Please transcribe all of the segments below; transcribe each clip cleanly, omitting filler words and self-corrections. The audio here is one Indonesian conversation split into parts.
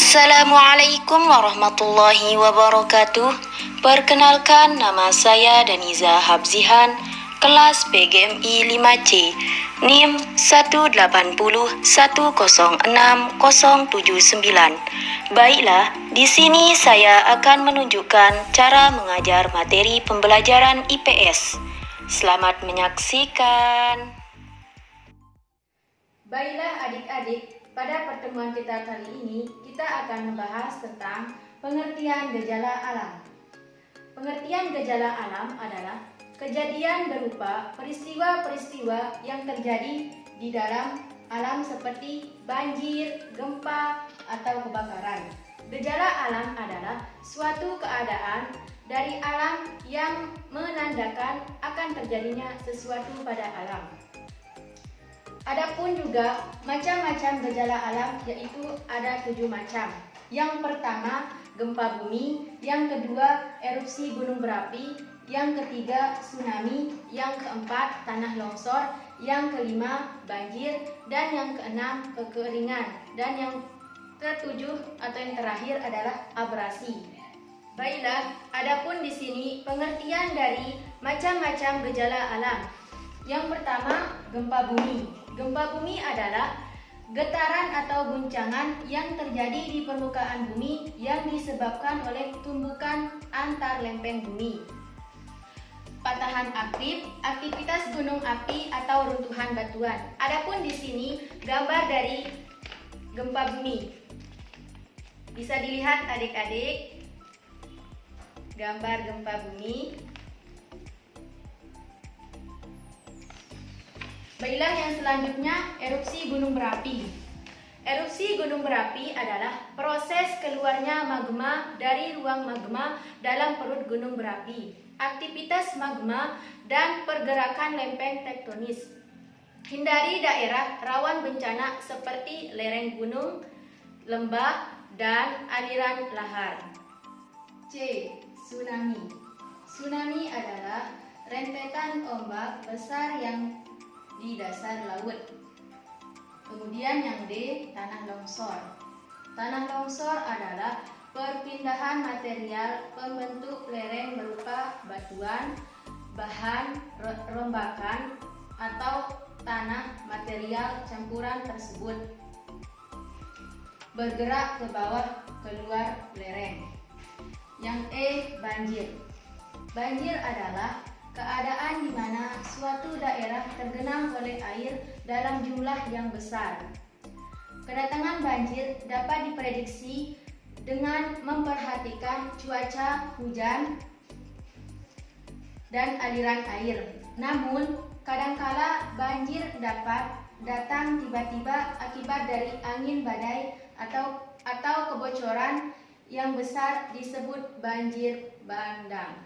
Assalamualaikum warahmatullahi wabarakatuh. Perkenalkan, nama saya Daniza Habzihan, kelas PGMI 5C, NIM 180106079. Baiklah, di sini saya akan menunjukkan cara mengajar materi pembelajaran IPS. Selamat menyaksikan. Baiklah adik-adik, pada pertemuan kita kali ini, kita akan membahas tentang pengertian gejala alam. Pengertian gejala alam adalah kejadian berupa peristiwa-peristiwa yang terjadi di dalam alam seperti banjir, gempa, atau kebakaran. Gejala alam adalah suatu keadaan dari alam yang menandakan akan terjadinya sesuatu pada alam. Adapun juga macam-macam gejala alam, yaitu ada 7 macam. Yang pertama, gempa bumi. Yang kedua, erupsi gunung berapi. Yang ketiga, tsunami. Yang keempat, tanah longsor. Yang kelima, banjir. Dan yang keenam, kekeringan. Dan yang ketujuh atau yang terakhir adalah abrasi. Baiklah, adapun di sini pengertian dari macam-macam gejala alam. Yang pertama, gempa bumi. Gempa bumi adalah getaran atau guncangan yang terjadi di permukaan bumi yang disebabkan oleh tumbukan antar lempeng bumi. Patahan aktif, aktivitas gunung api atau runtuhan batuan. Adapun di sini gambar dari gempa bumi. Bisa dilihat adik-adik gambar gempa bumi. Baiklah, yang selanjutnya erupsi gunung berapi. Erupsi gunung berapi adalah proses keluarnya magma dari ruang magma dalam perut gunung berapi. Aktivitas magma dan pergerakan lempeng tektonis. Hindari daerah rawan bencana seperti lereng gunung, lembah, dan aliran lahar. C. Tsunami. Tsunami adalah rentetan ombak besar yang di dasar laut. Kemudian yang D, tanah longsor. Tanah longsor adalah perpindahan material pembentuk lereng berupa batuan, bahan, rombakan, atau tanah material campuran tersebut bergerak ke bawah keluar lereng. Yang E, banjir. Banjir adalah keadaan di mana suatu daerah tergenang oleh air dalam jumlah yang besar. Kedatangan banjir dapat diprediksi dengan memperhatikan cuaca hujan dan aliran air. Namun, kadangkala banjir dapat datang tiba-tiba akibat dari angin badai atau kebocoran yang besar disebut banjir bandang.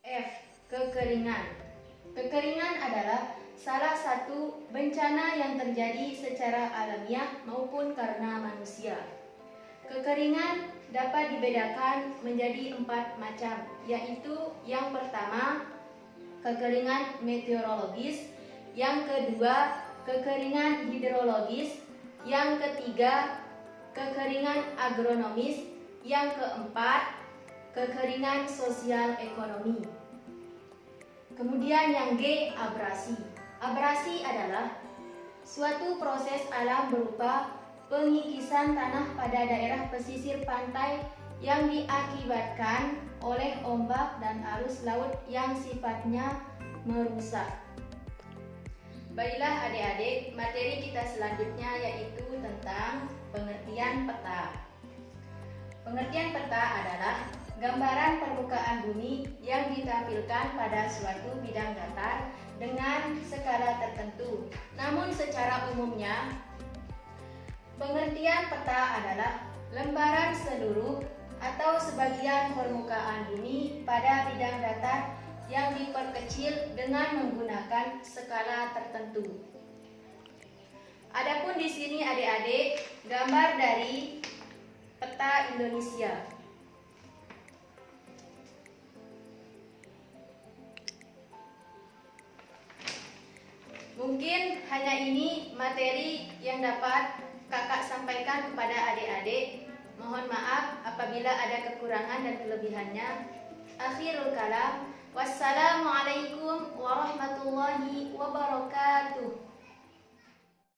F. Kekeringan. Kekeringan adalah salah satu bencana yang terjadi secara alamiah maupun karena manusia. Kekeringan dapat dibedakan menjadi 4 macam, yaitu yang pertama, kekeringan meteorologis, yang kedua, kekeringan hidrologis, yang ketiga, kekeringan agronomis, yang keempat, kekeringan sosial ekonomi. Kemudian yang G, abrasi. Abrasi adalah suatu proses alam berupa pengikisan tanah pada daerah pesisir pantai yang diakibatkan oleh ombak dan arus laut yang sifatnya merusak. Baiklah adik-adik, materi kita selanjutnya yaitu tentang pengertian peta. Pengertian peta adalah gambaran permukaan bumi yang ditampilkan pada suatu bidang datar dengan skala tertentu. Namun secara umumnya, pengertian peta adalah lembaran seluruh atau sebagian permukaan bumi pada bidang datar yang diperkecil dengan menggunakan skala tertentu. Adapun di sini adik-adik, gambar dari peta Indonesia. Mungkin hanya ini materi yang dapat kakak sampaikan kepada adik-adik. Mohon maaf apabila ada kekurangan dan kelebihannya. Akhirul kalam. Wassalamualaikum warahmatullahi wabarakatuh.